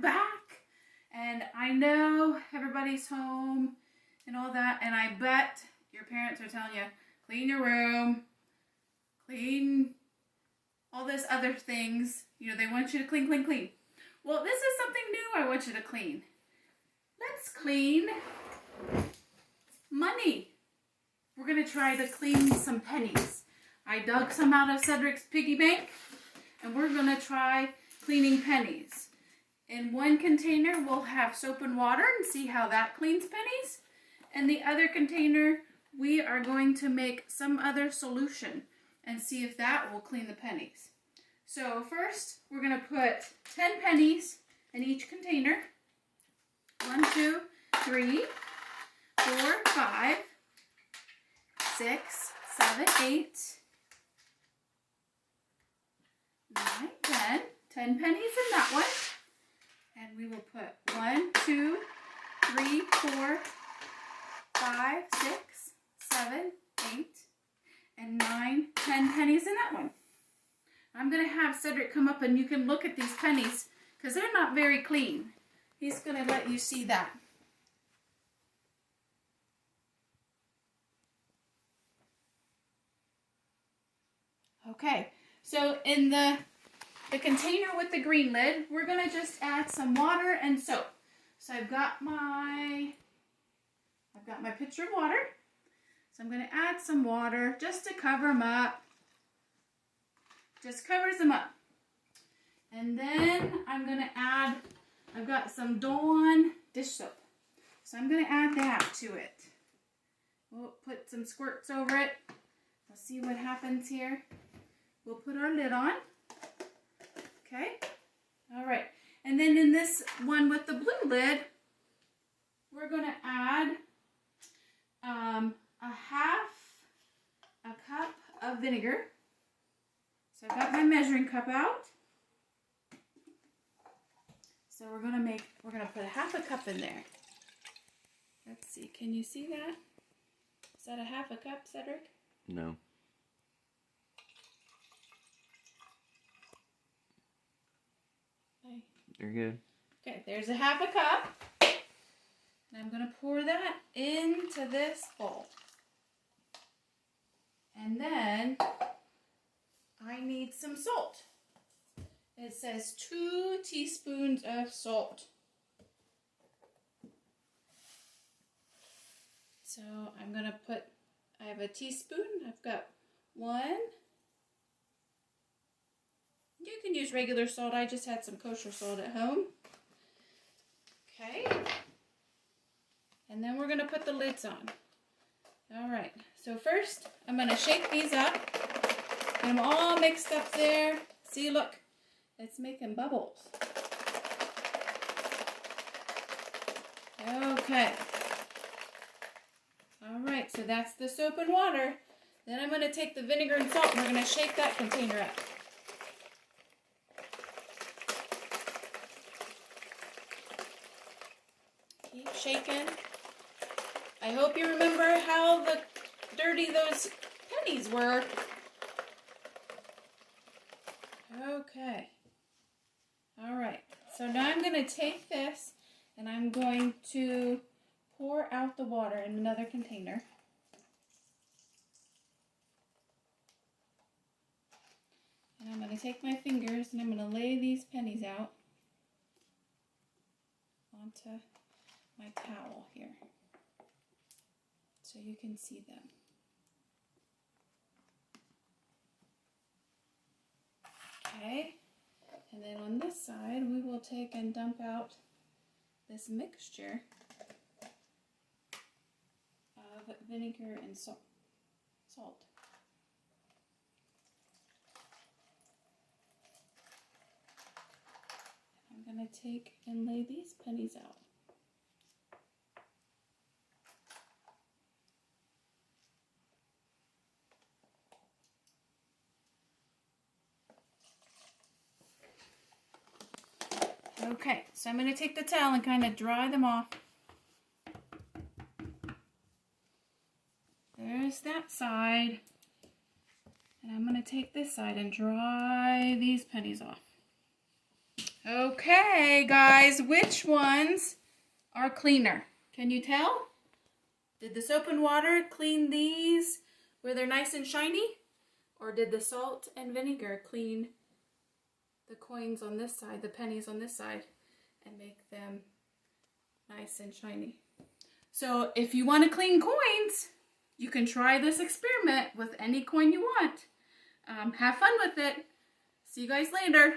back, and I know everybody's home and all that, and I bet your parents are telling you, clean your room, clean all this other things. You know, they want you to clean, clean, clean. Well, this is something new I want you to clean. Let's clean money. We're going to try to clean some pennies. I dug some out of Cedric's piggy bank, and we're going to try cleaning pennies. In one container, we'll have soap and water and see how that cleans pennies. In the other container, we are going to make some other solution and see if that will clean the pennies. So first, we're going to put 10 pennies in each container. 1, 2, 3, 4, 5, 6, 7, 8, 9, 10. 10 pennies in that one. And we will put 1, 2, 3, 4, 5, 6, 7, 8, and 9, 10 pennies in that one. I'm going to have Cedric come up and you can look at these pennies because they're not very clean. He's going to let you see that. Okay, so in the container with the green lid, we're going to just add some water and soap. So I've got my pitcher of water. So I'm going to add some water just to cover them up. Just covers them up. And then I'm going to add, I've got some Dawn dish soap. So I'm going to add that to it. We'll put some squirts over it. We'll see what happens here. We'll put our lid on. Okay. All right. And then in this one with the blue lid, we're going to add a half a cup of vinegar. So I've got my measuring cup out. So we're going to put a half a cup in there. Let's see. Can you see that? Is that a half a cup, Cedric? No. Okay. You're good. Okay, there's a half a cup. And I'm going to pour that into this bowl. And then I need some salt. It says 2 teaspoons of salt. So I'm going to put, I have a teaspoon. I've got 1. You can use regular salt. I just had some kosher salt at home. Okay. And then we're going to put the lids on. All right. So first, I'm going to shake these up. Get them all mixed up there. See, look. It's making bubbles. Okay. All right. So that's the soap and water. Then I'm going to take the vinegar and salt and we're going to shake that container up. Keep shaking. I hope you remember how dirty those pennies were. Okay. All right. So now I'm going to take this and I'm going to pour out the water in another container. And I'm going to take my fingers and I'm going to lay these pennies out onto my towel here so you can see them. Okay, and then on this side we will take and dump out this mixture of vinegar and salt. I'm going to take and lay these pennies out. Okay, so I'm going to take the towel and kind of dry them off. There's that side. And I'm going to take this side and dry these pennies off. Okay, guys, which ones are cleaner? Can you tell? Did the soap and water clean these where they're nice and shiny? Or did the salt and vinegar clean the coins on this side, the pennies on this side, and make them nice and shiny? So if you want to clean coins, you can try this experiment with any coin you want. Have fun with it. See you guys later.